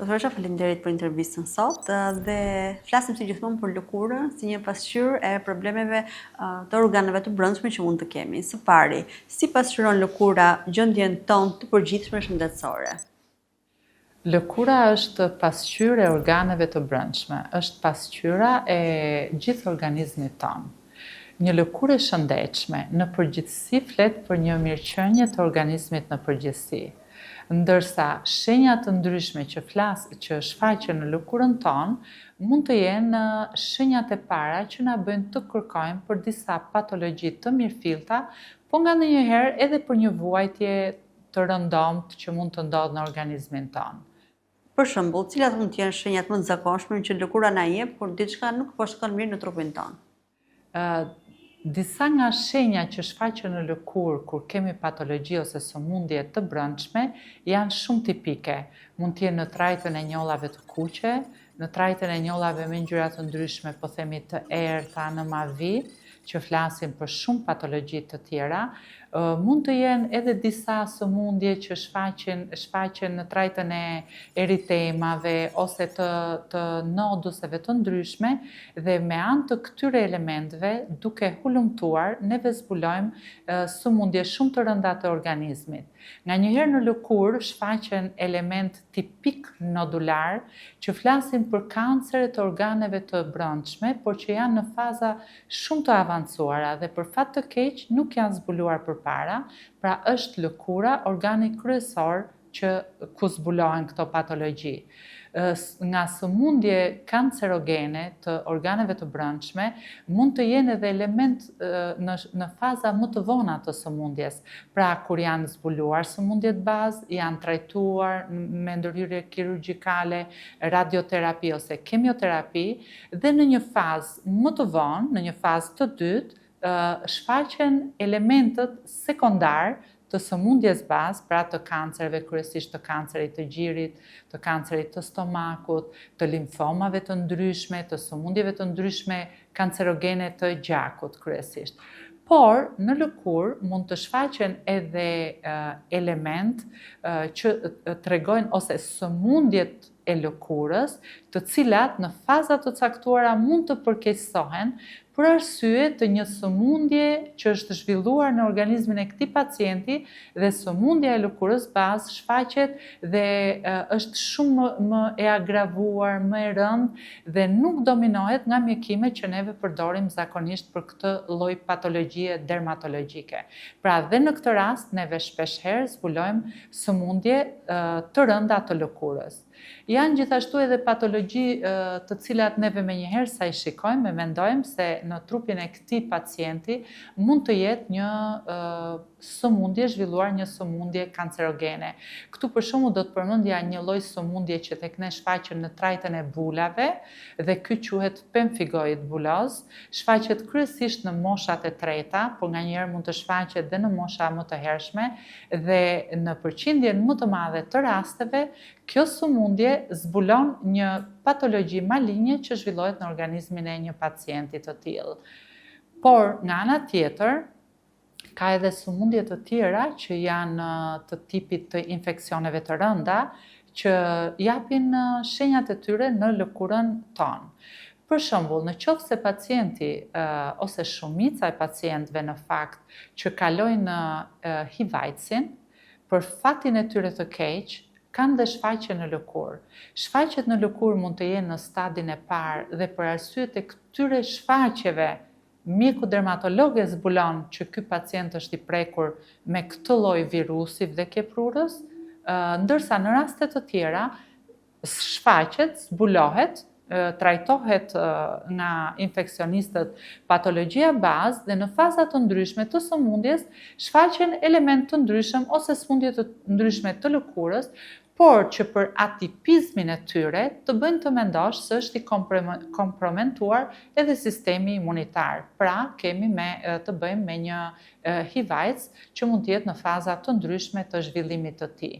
Doktoresha, faleminderit për intervistën sot dhe flasim si gjithmonë për lëkurën si një pasqyrë e problemeve të organeve të brendshme që mund të kemi. Së pari, si pasqyron lëkura gjendjen tonë të përgjithshme shëndetësore? Lëkura është pasqyrë e organeve të brendshme, është pasqyra e gjithë organizmit tonë. Një lëkurë e shëndetshme në përgjithësi flet për një mirëqenie të organizmit në përgjithësi. Ndërsa shenjat të ndryshme që shfaqen në lëkurën tonë mund të jenë shenjat e para që na bëjnë të kërkojmë për disa patologji të mirëfillta, po nga ndonjëherë edhe për një vuajtje të rëndomt që mund të ndodhë në organizmin tonë. Për shembull, cilat mund të jenë shenjat më të zakonshme që lëkura na jep kur diçka nuk po shkon mirë në trupin tonë? Disa nga shenjat që shfaqen në lëkurë kur kemi patologji ose sëmundje të brendshme janë shumë tipike. Mund të jenë në trajtën e njollave të kuqe, në trajtën e njollave me ngjyra të ndryshme, po themi të errta, në mavi, që flasim për shumë patologji të tjera. Mund të jenë edhe disa sëmundje që shfaqen në trajtën e eritemave ose të noduseve të ndryshme dhe me anë të këtyre elementeve, duke hulumtuar, neve zbulojmë sëmundje shumë të rënda të organizmit. Nga njëherë në lëkurë shfaqen element tipik nodular që flasin për kanceret të organeve të brendshme, por që janë në faza shumë të avancuara dhe për fat të keq nuk janë zbuluar përpara, pra është lëkura organi kryesor ku zbulohen këto patologji. Nga sëmundje kancerogene të organeve të brendshme mund të jenë edhe element në faza më të vona të sëmundjes. Pra kur janë zbuluar sëmundjet bazë, janë trajtuar me ndërhyrje kirurgjikale, radioterapi ose kemioterapi dhe në një fazë më të vonë, në një fazë të dytë, shfaqen elementët sekondar të sëmundjes bazë, pra të kancerve, kryesisht të kancerit të gjirit, të kancerit të stomakut, të limfomave të ndryshme, të sëmundjeve të ndryshme kancerogene të gjakut kryesisht. Por, në lëkurë mund të shfaqen edhe element që tregojnë ose sëmundjet e lëkurës, të cilat në fazat të caktuara mund të përkeqësohen për arsye të një sëmundje që është zhvilluar në organizmin e këtij pacienti dhe sëmundja e lëkurës bazë shfaqet dhe është shumë më e agravuar, më e rëndë dhe nuk dominohet nga mjekimet që neve përdorim zakonisht për këtë lloj patologjie dermatologjike. Pra dhe në këtë rast neve shpeshherë zbulojmë sëmundje të rënda të lëkurës. Janë gjithashtu edhe patologji të cilat neve menjëherë sa i shikojmë e mendojmë se në trupin e këtij pacienti mund të jetë një sëmundje zhvilluar, një sëmundje kancerogene. Këtu për shembull do të përmendja një lloj sëmundje që tek ne shfaqen në trajtën e bulave dhe ky quhet pemfigoid buloz, shfaqet kryesisht në moshat e treta, por nganjëherë mund të shfaqet edhe në mosha më të hershme dhe në përqindjen më të madhe të rasteve kjo sëmundje zbulon një patologji maligne që zhvillohet në organizmin e një pacienti të tillë. Por nga ana tjetër, ka edhe sëmundje të tjera që janë të tipit të infeksioneve të rënda që japin shenjat e tyre në lëkurën tonë. Për shembull, në qoftë se pacienti ose shumica e pacientëve në fakt që kalojnë HIV-sin, për fatin e tyre të keq, kanë dhe shfaqje në lëkurë. Shfaqjet në lëkurë mund të jenë në stadin e parë dhe për arsye të këtyre shfaqjeve mjeku dermatolog e zbulon që ky pacient është i prekur me këtë lloj virusi vdekjeprurës, ndërsa në raste të tjera shfaqet, zbulohet, trajtohet nga infeksionistët patologjia bazë dhe në faza të ndryshme të sëmundjes shfaqen element të ndryshëm ose sëmundje të ndryshme të lëkurës, por që për atipizmin e tyre të bëjnë të mendosh se është i kompromentuar edhe sistemi imunitar. Pra, kemi të bëjmë me një HIV-AIDS që mund të jetë në faza të ndryshme të zhvillimit të tij.